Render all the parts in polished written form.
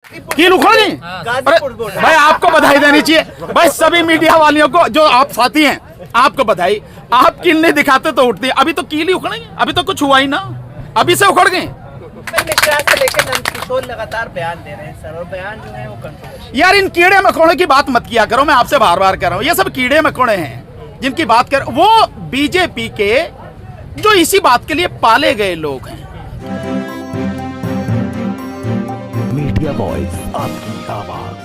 कील उखड़ गई। अरे भाई आपको बधाई देनी चाहिए भाई, सभी मीडिया वालियों को जो आप साथी हैं आपको बधाई। आप कील नहीं दिखाते तो उठती, अभी तो कील ही उखड़ेंगे, अभी तो कुछ हुआ ही ना, अभी से उखड़ गए। किशोर लगातार बयान दे रहे हैं सर, और बयान जो है वो कंट्रोवर्शियल। यार इन कीड़े मकोड़े की बात मत किया करो, मैं आपसे बार बार कह रहा हूँ, ये सब कीड़े मकोड़े हैं जिनकी बात कर, वो बीजेपी के जो इसी बात के लिए पाले गए लोग हैं। मीडिया वॉइस, आपकी आवाज।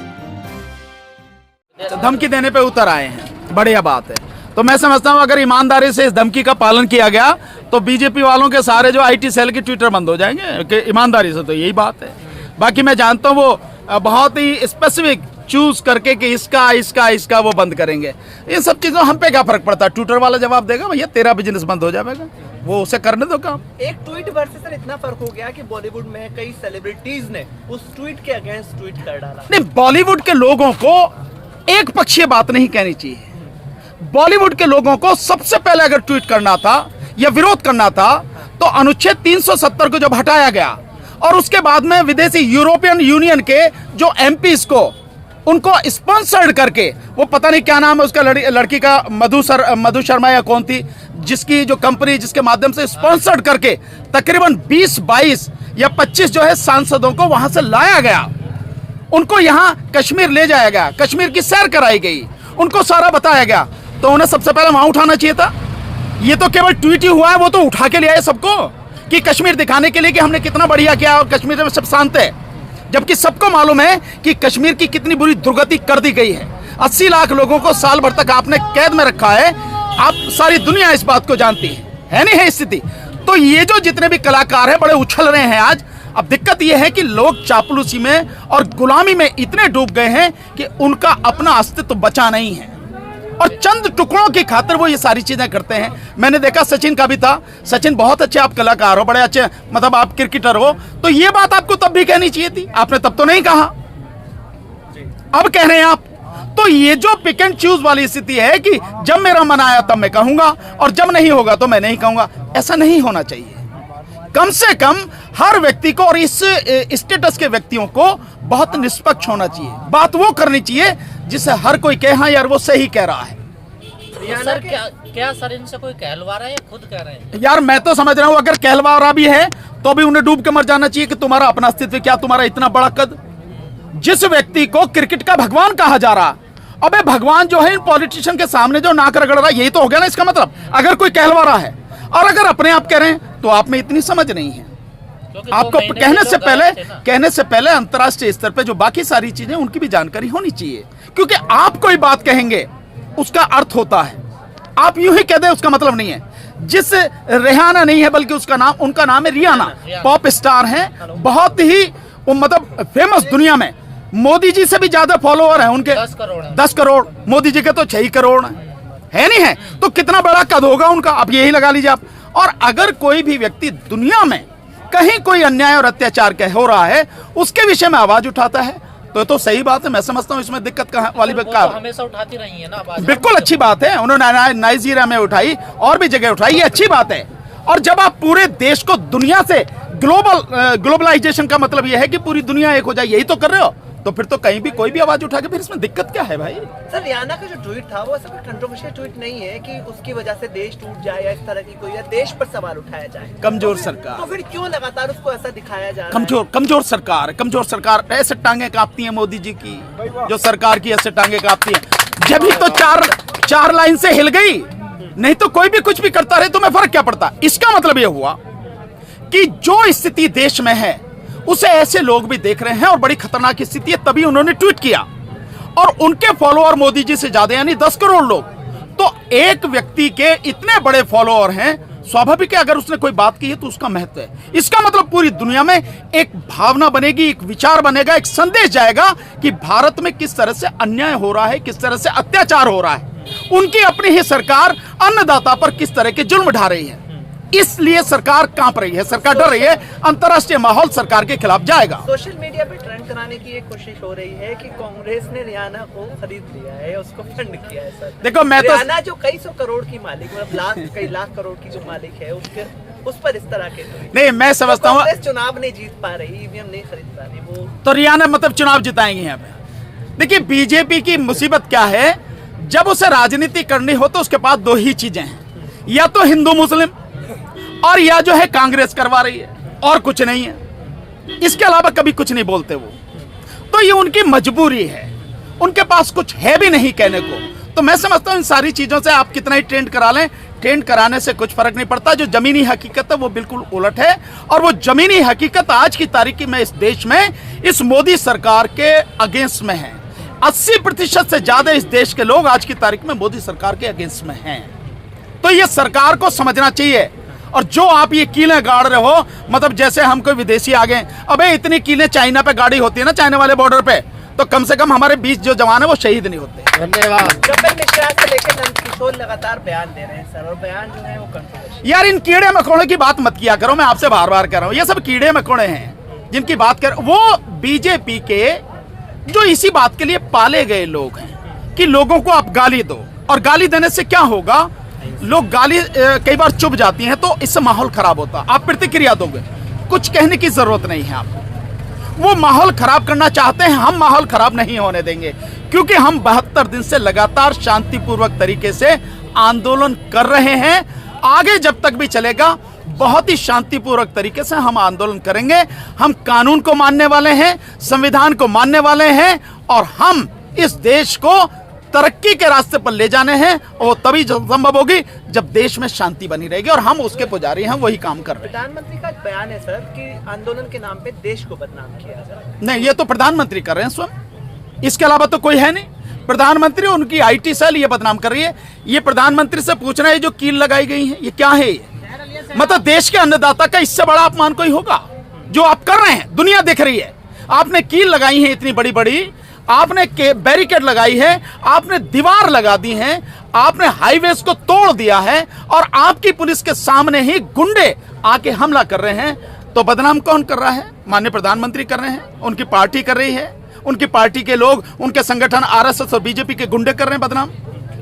धमकी देने पे उतर आए हैं, बढ़िया बात है। तो मैं समझता हूं अगर ईमानदारी से इस धमकी का पालन किया गया तो बीजेपी वालों के सारे जो आईटी सेल के ट्विटर बंद हो जाएंगे कि ईमानदारी से, तो यही बात है। बाकी मैं जानता हूं वो बहुत ही स्पेसिफिक चूज करके कि इसका वो बंद करेंगे। इन सब चीजों हम पे क्या फर्क पड़ता है, ट्विटर वाला जवाब देगा भैया तेरा बिजनेस बंद हो जाएगा, वो उसे करने दो काम। एक ट्वीट पर से सर इतना फर्क हो गया कि बॉलीवुड में कई सेलिब्रिटीज ने उस ट्वीट के अगेंस्ट ट्वीट कर डाला। नहीं, बॉलीवुड के लोगों को एक पक्षीय बात नहीं कहनी चाहिए। बॉलीवुड के लोगों को सबसे पहले अगर ट्वीट करना था या विरोध करना था तो अनुच्छेद 370 को जब हटाया गया और उसके बाद में विदेशी यूरोपियन यूनियन के जो एमपीज को उनको स्पॉन्सर्ड करके, वो पता नहीं क्या नाम है उसका, लड़की का मधु शर्मा या कौन थी, जिसकी जो कंपनी जिसके माध्यम से स्पॉन्सर्ड करके तकरीबन 20-22 या 25 जो है सांसदों को वहां से लाया गया, उनको यहां कश्मीर ले जाया गया, कश्मीर की सैर कराई गई, उनको सारा बताया गया, तो उन्हें सबसे पहले वहां उठाना चाहिए था। ये तो केवल ट्वीट ही हुआ है, वो तो उठा के ले आए सबको कि कश्मीर दिखाने के लिए कि हमने कितना बढ़िया किया और कश्मीर में सब शांत है, जबकि सबको मालूम है कि कश्मीर की कितनी बुरी दुर्गति कर दी गई है। 80 लाख लोगों को साल भर तक आपने कैद में रखा है, आप सारी दुनिया इस बात को जानती है नहीं है स्थिति। तो ये जो जितने भी कलाकार हैं बड़े उछल रहे हैं आज। अब दिक्कत यह है कि लोग चापलूसी में और गुलामी में इतने डूब गए हैं कि उनका अपना अस्तित्व बचा नहीं है और चंद टुकड़ों की खातिर वो ये सारी चीजें करते हैं। मैंने देखा सचिन का भी था, सचिन बहुत अच्छे आप कलाकार हो, बड़े अच्छे मतलब आप क्रिकेटर हो, तो ये बात आपको तब भी कहनी चाहिए थी, आपने तब तो नहीं कहा, अब कह रहे हैं आप। तो ये जो पिक एंड चूज वाली स्थिति है कि जब मेरा मन आया तब मैं कहूंगा और जब नहीं होगा तो मैं नहीं कहूंगा, ऐसा नहीं होना चाहिए। कम से कम हर व्यक्ति को और इस स्टेटस के व्यक्तियों को बहुत निष्पक्ष होना चाहिए, बात वो करनी चाहिए जिससे हर कोई कहे हाँ यार वो सही कह रहा है। तो सर क्या सर इनसे कोई कहलवा रहा है या खुद कह रहे हैं? यार मैं तो समझ रहा हूं अगर कहलवा रहा भी है तो भी उन्हें डूब के मर जाना चाहिए कि तुम्हारा अपना अस्तित्व क्या, तुम्हारा इतना बड़ा कद। जिस व्यक्ति को क्रिकेट का भगवान कहा जा रहा, अबे भगवान जो है इन पॉलिटिशियन के सामने जो नाक रगड़ रहा है, यही तो हो गया ना इसका मतलब, अगर कोई कहलवा रहा है। और अगर अपने आप कह रहे हैं तो आप में इतनी समझ नहीं है। आपको कहने से पहले अंतर्राष्ट्रीय स्तर पे जो बाकी सारी चीजें उनकी भी जानकारी होनी चाहिए, क्योंकि आप कोई बात कहेंगे उसका अर्थ होता है, आप यूं ही कह दें उसका मतलब नहीं है। जिस रेहाना नहीं है बल्कि उनका नाम है रियाना, पॉप स्टार हैं, बहुत ही मतलब फेमस दुनिया में, मोदी जी से भी ज्यादा फॉलोअर हैं उनके, 10 करोड़, मोदी जी के तो 6 करोड़ है नहीं है, तो कितना बड़ा कद होगा उनका, आप यही लगा लीजिए आप। और अगर कोई भी व्यक्ति दुनिया में कहीं कोई अन्याय और अत्याचार हो रहा है उसके विषय में आवाज उठाता है तो सही बात है, मैं समझता हूँ इसमें दिक्कत कहाँ वाली बात तो हमेशा उठाती रही है ना आवाज। बिल्कुल अच्छी बात है, उन्होंने नाइजीरिया में उठाई और भी जगह उठाई, ये अच्छी बात है। और जब आप पूरे देश को दुनिया से ग्लोबलाइजेशन का मतलब यह है कि पूरी दुनिया एक हो जाए, यही तो कर रहे हो, तो फिर तो कहीं भी कोई भी आवाज उठा के फिर इसमें दिक्कत क्या है भाई? सर रियाना का जो ट्वीट था वो ऐसा कोई कंट्रोवर्शियल ट्वीट नहीं है कि उसकी वजह से देश टूट जाए या इस तरह की कोई, या देश पर सवाल उठाया जाए। कमजोर सरकार, तो फिर क्यों लगातार उसको ऐसा दिखाया जा रहा है? कमजोर सरकार ऐसे टांगे कांपती है मोदी जी की, जो सरकार की ऐसे टांगे कांपती है। जब भी तो चार लाइन से हिल गई, नहीं तो कोई भी कुछ भी करता रहे, तुम्हें फर्क क्या पड़ता? इसका मतलब यह हुआ कि जो स्थिति देश में है उसे ऐसे लोग भी देख रहे हैं और बड़ी खतरनाक स्थिति है, तभी उन्होंने ट्वीट किया। और उनके फॉलोअर मोदी जी से ज्यादा यानी 10 करोड़ लोग, तो एक व्यक्ति के इतने बड़े फॉलोअर हैं, स्वाभाविक है अगर उसने कोई बात की है तो उसका महत्व है। इसका मतलब पूरी दुनिया में एक भावना बनेगी, एक विचार बनेगा, एक संदेश जाएगा कि भारत में किस तरह से अन्याय हो रहा है, किस तरह से अत्याचार हो रहा है, उनकी अपनी ही सरकार अन्नदाता पर किस तरह के जुल्म ढा रही है। इसलिए सरकार कांप रही है, सरकार डर रही है, अंतर्राष्ट्रीय माहौल सरकार के खिलाफ जाएगा। सोशल मीडिया पे ट्रेंड कराने की एक कोशिश हो रही है कि कांग्रेस ने रियाना को खरीद लिया है, उसको फंड किया है। सर देखो मैं तो रियाना जो कई 100 करोड़ की मालिक, मतलब कई लाख करोड़ की जो मालिक है, उसके उस पर इस तरह के नहीं, मैं समझता हूँ कांग्रेस चुनाव नहीं जीत पा रही, ईवीएम नहीं खरीद पा रही, वो तो रियाना मतलब चुनाव जिताएंगे यहाँ पे। देखिए बीजेपी की मुसीबत क्या है, जब उसे राजनीति करनी हो तो उसके पास दो ही चीजें हैं, या तो हिंदू मुस्लिम और या जो है कांग्रेस करवा रही है, और कुछ नहीं है। इसके अलावा कभी कुछ नहीं बोलते वो। तो ये उनकी मजबूरी है, उनके पास कुछ है भी नहीं कहने को। तो मैं समझता हूं इन सारी चीजों से आप कितना ही ट्रेंड करा लें, ट्रेंड कराने से कुछ फर्क नहीं पड़ता। जो जमीनी हकीकत है वो बिल्कुल उलट है, और वो जमीनी हकीकत आज की तारीख में इस देश में इस मोदी सरकार के अगेंस्ट में है। 80% से ज्यादा इस देश के लोग आज की तारीख में मोदी सरकार के अगेंस्ट में हैं। तो ये सरकार को समझना चाहिए। और जो आप ये कीलें गाड़ रहे हो, मतलब जैसे हम कोई विदेशी आ गए, अबे इतनी कीलें चाइना पे गाड़ी होती है ना, चाइना वाले बॉर्डर पे, तो कम से कम हमारे 20 जो जवान है वो शहीद नहीं होते। धन्यवाद। कपिल मिश्रा से लेकर नंदकिशोर लगातार बयान दे रहे हैं सर, और बयान जो है वो कंट्रोवर्शियल। यार इन कीड़े मकोड़ों की बात मत किया करो, मैं आपसे बार बार कह रहा हूं। ये सब कीड़े मकोड़े हैं जिनकी बात कर, वो बीजेपी के जो इसी बात के लिए पाले गए लोग हैं कि लोगों को आप गाली दो, और गाली देने से क्या होगा, लोग गाली कई बार चुप जाती हैं, तो इससे माहौल खराब होता। आप प्रतिक्रिया दोगे, कुछ कहने की जरूरत नहीं है आपको। वो माहौल खराब करना चाहते हैं, हम माहौल खराब नहीं होने देंगे, क्योंकि हम 72 दिन से लगातार शांतिपूर्वक तरीके से आंदोलन कर रहे हैं। आगे जब तक भी चलेगा बहुत ही शांतिपूर्वक तरीके से हम आंदोलन करेंगे। हम कानून को मानने वाले हैं, संविधान को मानने वाले हैं, और हम इस देश को तरक्की के रास्ते पर ले जाने हैं। और वो तभी संभव होगी जब देश में शांति बनी रहेगी, और हम उसके पुजारी हैं, वही काम कर रहे हैं। प्रधानमंत्री का एक बयान है सर कि आंदोलन के नाम पे देश को बदनाम किया जा रहा है। नहीं, ये तो प्रधानमंत्री कर रहे हैं स्वयं, इसके अलावा तो कोई है नहीं। प्रधानमंत्री, उनकी आईटी सेल ये बदनाम कर रही है। ये प्रधानमंत्री से पूछना है जो कील लगाई गई है ये क्या है, ये मतलब देश के अन्नदाता का इससे बड़ा अपमान कोई होगा? जो आप कर रहे हैं, दुनिया देख रही है। आपने कील लगाई है इतनी बड़ी बड़ी, आपने बैरिकेड लगाई है, आपने दीवार लगा दी है, आपने हाईवेज को तोड़ दिया है, और आपकी पुलिस के सामने ही गुंडे आके हमला कर रहे हैं। तो बदनाम कौन कर रहा है? माननीय प्रधानमंत्री कर रहे हैं, उनकी पार्टी कर रही है, उनकी पार्टी के लोग, उनके संगठन आरएसएस और बीजेपी के गुंडे कर रहे हैं बदनाम।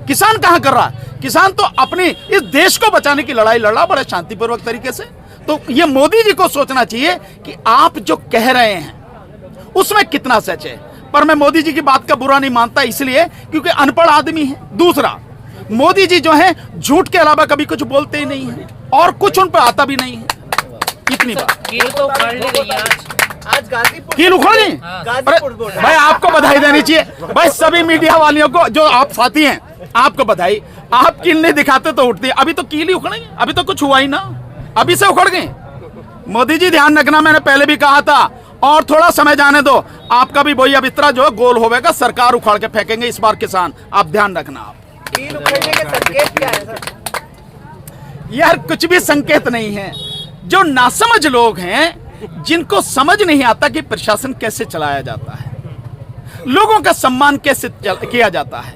किसान कहां कर रहा है? किसान तो अपनी इस देश को बचाने की लड़ाई लड़ रहा बड़े शांतिपूर्वक तरीके से। तो ये मोदी जी को सोचना चाहिए कि आप जो कह रहे हैं उसमें कितना सच है। पर मैं मोदी जी की बात का बुरा नहीं मानता, इसलिए क्योंकि अनपढ़ आदमी है। दूसरा, मोदी जी जो है झूठ के अलावा कभी कुछ बोलते ही नहीं है, और कुछ उन पर आता भी नहीं है। इतनी बात। कील तो उखाड़ ली गई है आज गाजीपुर कील उखाड़ ली? गाजीपुर बोल रहा भाई आपको बधाई देनी चाहिए भाई, सभी मीडिया वालियों को, जो आप साथी हैं, आपको बधाई। आप कील नहीं दिखाते तो उठती, अभी तो कील ही उखड़ेंगे, अभी तो कुछ हुआ ही ना, अभी से उखड़ गए। मोदी जी ध्यान रखना, मैंने पहले भी कहा था, और थोड़ा समय जाने दो, आपका भी वही अबित्रा जो है गोल होगा, सरकार उखाड़ के फेंकेंगे इस बार किसान, आप ध्यान रखना। आप कील उखड़ने के संकेत क्या है सर? यार कुछ भी संकेत नहीं है। जो नासमझ लोग हैं, जिनको समझ नहीं आता कि प्रशासन कैसे चलाया जाता है, लोगों का सम्मान कैसे किया जाता है।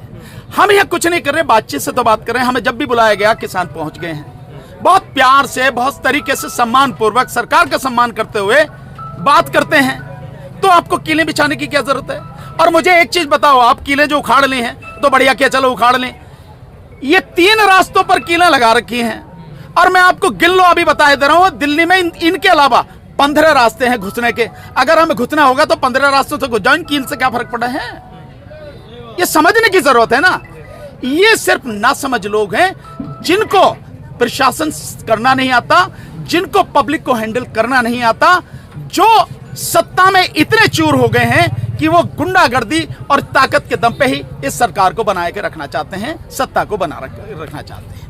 हम यहाँ कुछ नहीं कर रहे, बातचीत से तो बात कर रहे हैं। हमें जब भी बुलाया गया किसान पहुंच गए हैं, बहुत प्यार से, बहुत तरीके से, सम्मान पूर्वक, सरकार का सम्मान करते हुए बात करते हैं। तो आपको कीलें बिछाने की क्या जरूरत है? और मुझे एक चीज बताओ, आप कीलें जो उखाड़ ली हैं तो बढ़िया किया, चलो उखाड़ लें। ये 3 रास्तों पर कीलें लगा रखी हैं, और मैं आपको गिन लो अभी बता दे रहा हूं, दिल्ली में इनके अलावा 15 रास्ते हैं घुसने के। अगर हमें घुसना होगा तो 15 रास्तों से घुस जाओ, इन कील से क्या फर्क पड़ा है? ये समझने की जरूरत है ना। ये सिर्फ नासमझ लोग हैं, जिनको प्रशासन करना नहीं आता, जिनको पब्लिक को हैंडल करना नहीं आता, जो सत्ता में इतने चूर हो गए हैं कि वो गुंडागर्दी और ताकत के दम पे ही इस सरकार को बनाए के रखना चाहते हैं, सत्ता को बना रखना चाहते हैं।